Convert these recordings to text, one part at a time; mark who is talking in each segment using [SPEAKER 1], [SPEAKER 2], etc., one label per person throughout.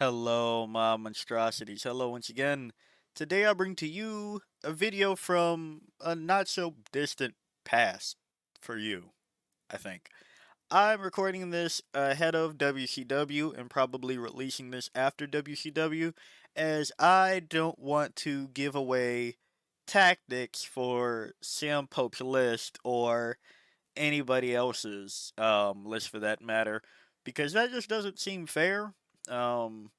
[SPEAKER 1] Hello, my monstrosities. Hello once again. Today I bring to you a video from a not so distant past for you, I think. I'm recording this ahead of WCW and probably releasing this after WCW as I don't want to give away tactics for Sam Pope's list or anybody else's list for that matter because that just doesn't seem fair. Um,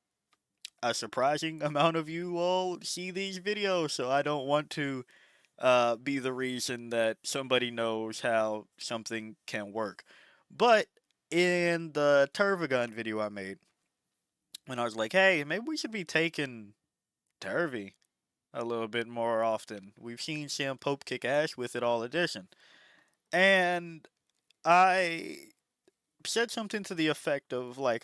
[SPEAKER 1] a surprising amount of you all see these videos, so I don't want to be the reason that somebody knows how something can work. But in the Turvagun video I made, when I was like, hey, maybe we should be taking Turvy a little bit more often. We've seen Sam Pope kick ass with it all edition. And I said something to the effect of like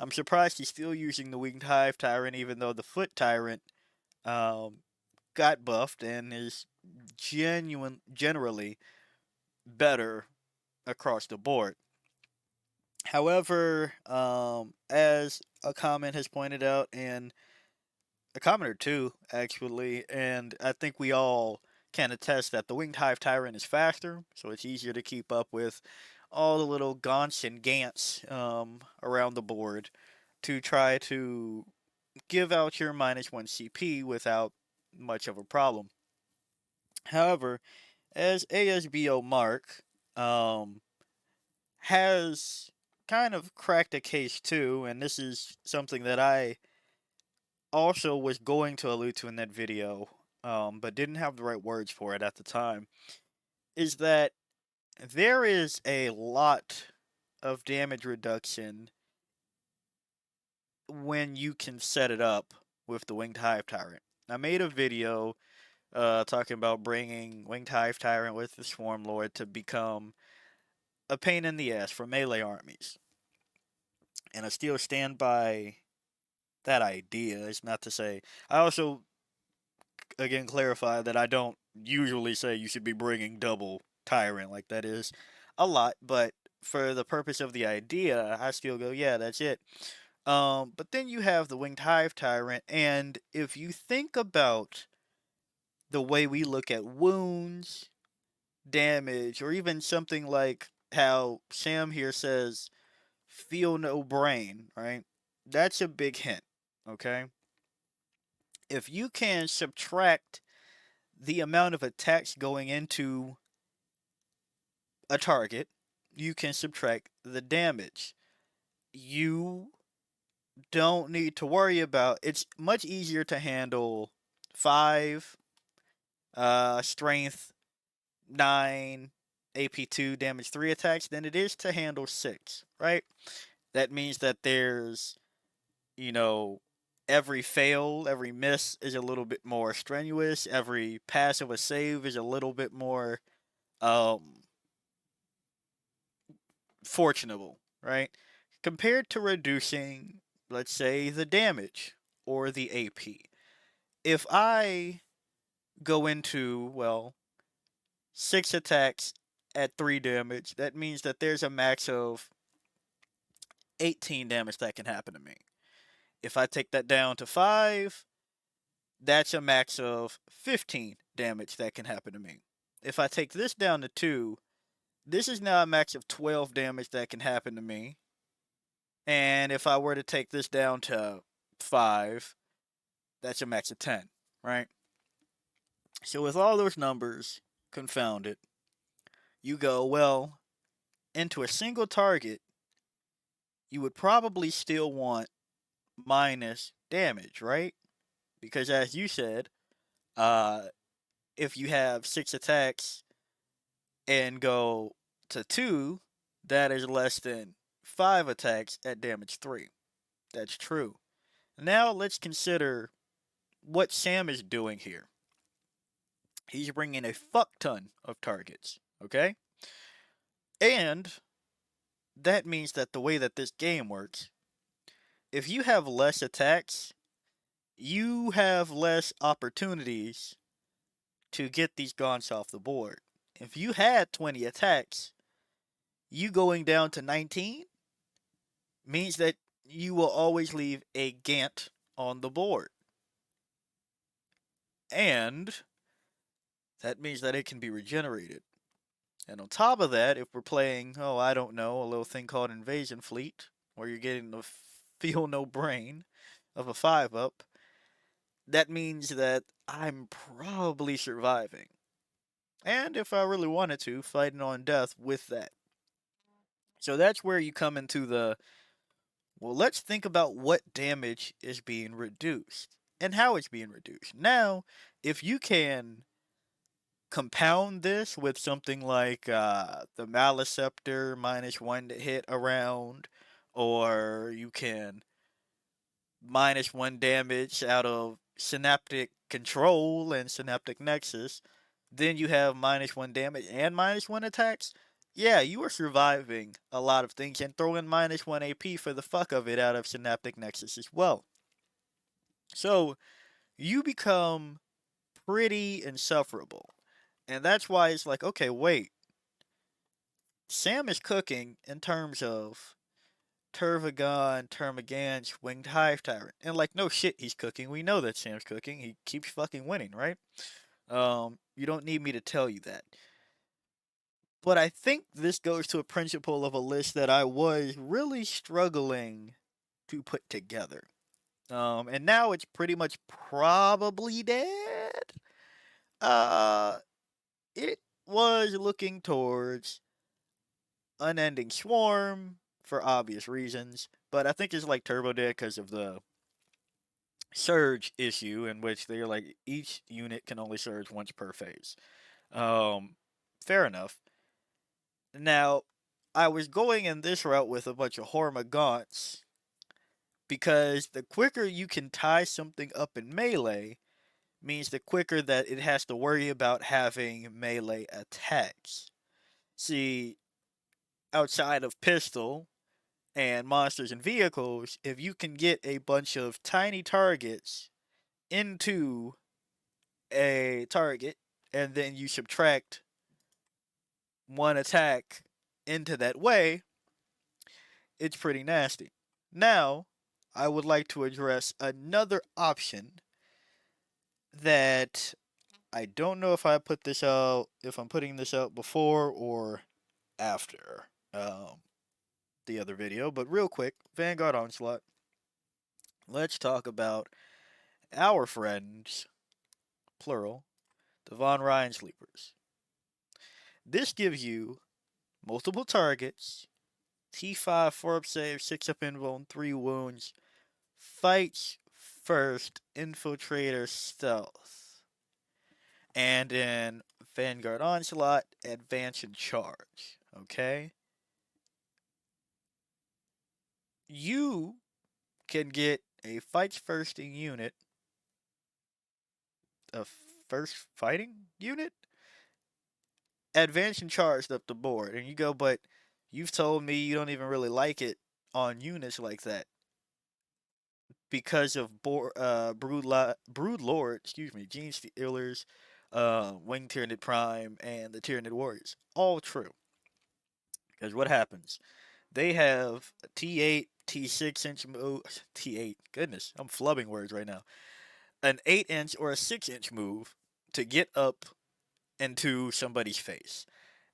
[SPEAKER 1] I'm surprised he's still using the winged hive tyrant even though the foot tyrant um got buffed and is generally better across the board. However, as a comment has pointed out, and a comment or two actually, and I think we all can attest that the Winged Hive Tyrant is faster, so it's easier to keep up with all the little gaunts and gants around the board to try to give out your -1 CP without much of a problem. However, as ASBO Mark um, has kind of cracked a case too, and this is something that I also was going to allude to in that video, but didn't have the right words for it at the time, is that there is a lot of damage reduction when you can set it up with the Winged Hive Tyrant. I made a video talking about bringing Winged Hive Tyrant with the Swarm Lord to become a pain in the ass for melee armies. And I still stand by that idea. It's not to say. I also, again, clarify that I don't usually say you should be bringing double Tyrant. Like, that is a lot. But for the purpose of the idea, I still go, yeah, that's it. But then you have the Winged Hive Tyrant. And if you think about the way we look at wounds, damage, or even something like how Sam here says, feel no brain, right? That's a big hint, okay? If you can subtract the amount of attacks going into a target, you can subtract the damage. You don't need to worry about it's much easier to handle 5 strength 9 AP2 damage 3 attacks than it is to handle 6, right? That means that there's, you know, every fail, every miss is a little bit more strenuous. Every pass of a save is a little bit more um fortunable, right? Compared to reducing, let's say, the damage or the AP. If I go into, well, 6 attacks at 3 damage, that means that there's a max of 18 damage that can happen to me. If I take that down to 5, that's a max of 15 damage that can happen to me. If I take this down to 2, this is now a max of 12 damage that can happen to me. And if I were to take this down to 5, that's a max of 10, right? So with all those numbers confounded, you go, well, into a single target, you would probably still want minus damage, right? Because as you said, uh, if you have 6 attacks and go to 2, that is less than 5 attacks at damage 3. That's true. Now let's consider what Sam is doing here. He's bringing a fuck ton of targets, okay? And that means that the way that this game works, if you have less attacks, you have less opportunities to get these gaunts off the board. If you had 20 attacks, you going down to 19 means that you will always leave a Gant on the board. And that means that it can be regenerated. And on top of that, if we're playing, oh, I don't know, a little thing called Invasion Fleet, where you're getting the feel no brain of a 5-up, that means that I'm probably surviving. And if I really wanted to, fighting on death with that. So that's where you come into the, well, let's think about what damage is being reduced and how it's being reduced. Now, if you can compound this with something like the Maliceptor -1 to hit around, or you can -1 damage out of Synaptic Control and Synaptic Nexus, then you have -1 damage and -1 attacks. Yeah, you are surviving a lot of things, and throw in -1 AP for the fuck of it out of Synaptic Nexus as well. So you become pretty insufferable. And that's why it's like, okay, wait. Sam is cooking in terms of Termagants, Winged Hive Tyrant. And like, no shit, he's cooking. We know that Sam's cooking. He keeps fucking winning, right? You don't need me to tell you that. But I think this goes to a principle of a list that I was really struggling to put together. And now it's pretty much probably dead. Uh, it was looking towards Unending Swarm for obvious reasons, but I think it's like Turbo dead because of the surge issue in which they're like each unit can only surge once per phase. Um, Fair enough. Now, I was going in this route with a bunch of Hormagaunts because the quicker you can tie something up in melee means the quicker that it has to worry about having melee attacks. See, outside of pistol and monsters and vehicles, if you can get a bunch of tiny targets into a target and then you subtract one attack into that way, it's pretty nasty. Now, I would like to address another option that I don't know if I put this out, if I'm putting this out before or after the other video, but real quick, Vanguard Onslaught. Let's talk about our friends, plural, the Von Ryan Sleepers. This gives you multiple targets, T5, 4-up save, 6-up invuln, 3 wounds, fights first, infiltrator, stealth. And in Vanguard Onslaught, advance and charge. Okay? You can get a fights first unit, a first fighting unit, advanced and charged up the board. And you go, but you've told me you don't even really like it on units like that because of Brood Lord, Gene Stealers, Wing Tyranid Prime, and the Tyranid Warriors. All true. Because what happens? They have a T8, T6 inch move. T8, goodness, I'm flubbing words right now. An 8-inch or a 6-inch move to get up into somebody's face.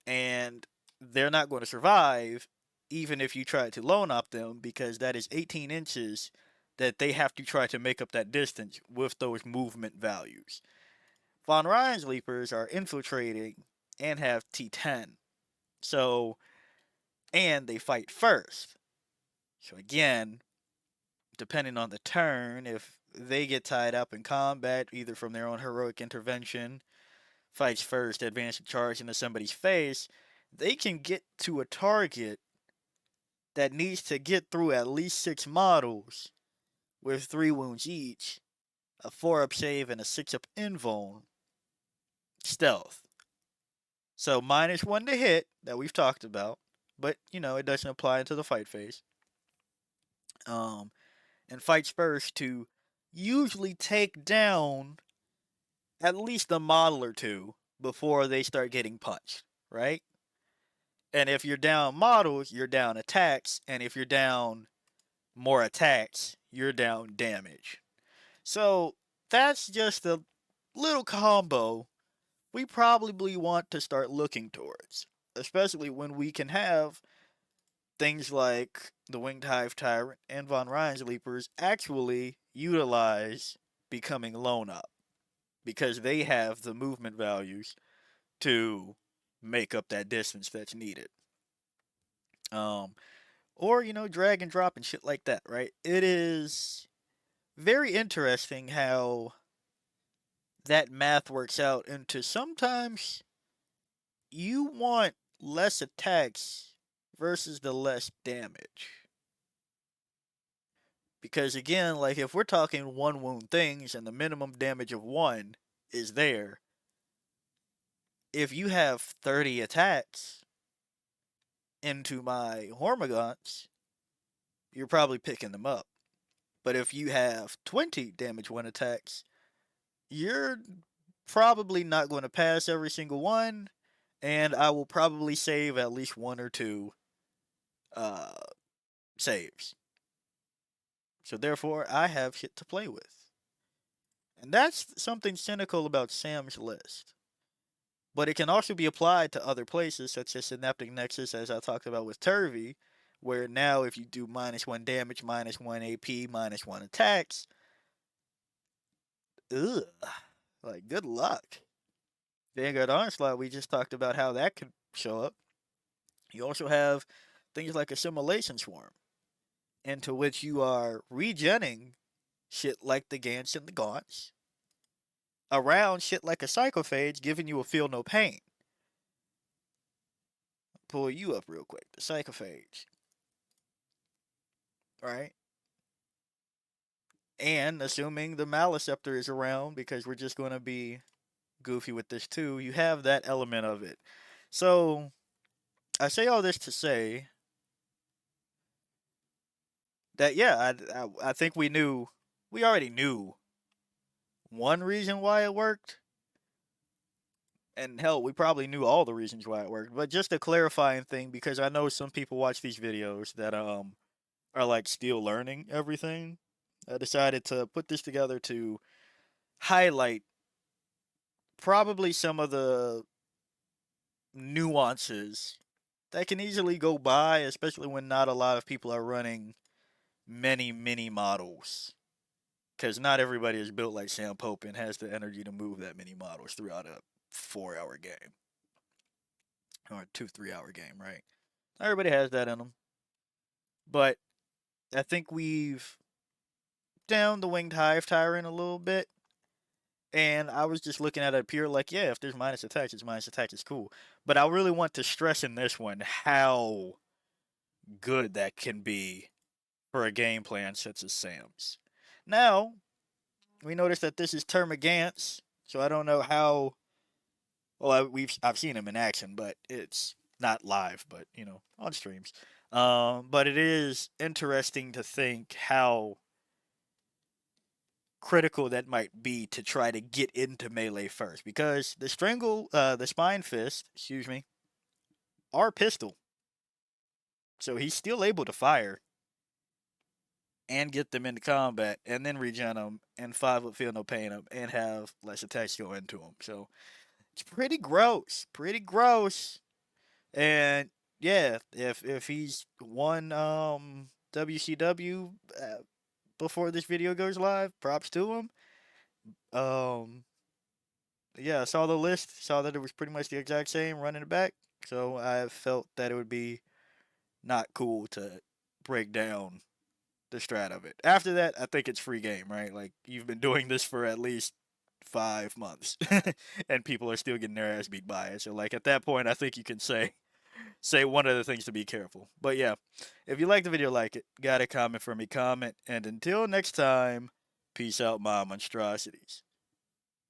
[SPEAKER 1] And they're not going to survive even if you try to lone op them because that is 18 inches that they have to try to make up that distance with those movement values. Von Ryan's Leapers are infiltrating and have T10. So, and they fight first. So again, depending on the turn, if they get tied up in combat, either from their own heroic intervention, fights first, advance and charge into somebody's face, they can get to a target that needs to get through at least 6 models with 3 wounds each, a 4-up save, and a 6-up invuln, stealth. So -1 to hit, that we've talked about, but, it doesn't apply into the fight phase. And fights first to usually take down at least a model or two before they start getting punched, right? And if you're down models, you're down attacks, and if you're down more attacks, you're down damage. So that's just a little combo we probably want to start looking towards, especially when we can have things like the Winged Hive Tyrant and Von Ryan's Leapers actually utilize becoming lone up because they have the movement values to make up that distance that's needed. Um, or drag and drop and shit like that, right? It is very interesting how that math works out into sometimes you want less attacks versus the less damage. Because again, like if we're talking one wound things and the minimum damage of one is there, if you have 30 attacks into my Hormagaunts, you're probably picking them up. But if you have 20 damage one attacks, you're probably not going to pass every single one, and I will probably save at least one or two uh, saves. So therefore, I have shit to play with. And that's something cynical about Sam's list. But it can also be applied to other places, such as Synaptic Nexus, as I talked about with Turvy, where now if you do -1 damage, -1 AP, -1 attacks, ugh, like good luck. Vanguard Onslaught, we just talked about how that could show up. You also have things like Assimilation Swarm, into which you are regenning shit like the Gants and the Gaunts around shit like a Psychophage, giving you a feel no pain. Pull you up real quick. The Psychophage. Right? And assuming the Maliceptor is around, because we're just going to be goofy with this too, you have that element of it. So, I say all this to say that, yeah, I think we already knew one reason why it worked. And hell, we probably knew all the reasons why it worked. But just a clarifying thing, because I know some people watch these videos that are like still learning everything. I decided to put this together to highlight probably some of the nuances that can easily go by, especially when not a lot of people are running many, many models. Because not everybody is built like Sam Pope and has the energy to move that many models throughout a 4 hour game. Or a 2-3 hour game, right? Not everybody has that in them. But I think we've down the Winged Hive Tyrant a little bit. And I was just looking at it pure like, yeah, if there's minus attacks, it's minus attacks, it's cool. But I really want to stress in this one how good that can be for a game plan such as Sam's. Now, we notice that this is Termagants, so I don't know how. Well, I've seen him in action, but it's not live, but on streams. But it is interesting to think how critical that might be to try to get into melee first, because the spine fist, excuse me, are pistol, so he's still able to fire and get them into combat, and then regen them, and 5 would feel no pain them, and have less attacks go into them. So it's pretty gross. And yeah, if he's won WCW before this video goes live, props to him. Um, yeah, I saw the list, saw that it was pretty much the exact same running it back. So I felt that it would be not cool to break down the strat of it. After that, I think it's free game, right? Like you've been doing this for at least 5 months, and people are still getting their ass beat by it. So like at that point, I think you can say one of the things to be careful. But yeah, if you like the video, like it, got a comment for me, comment, and until next time, peace out, my monstrosities.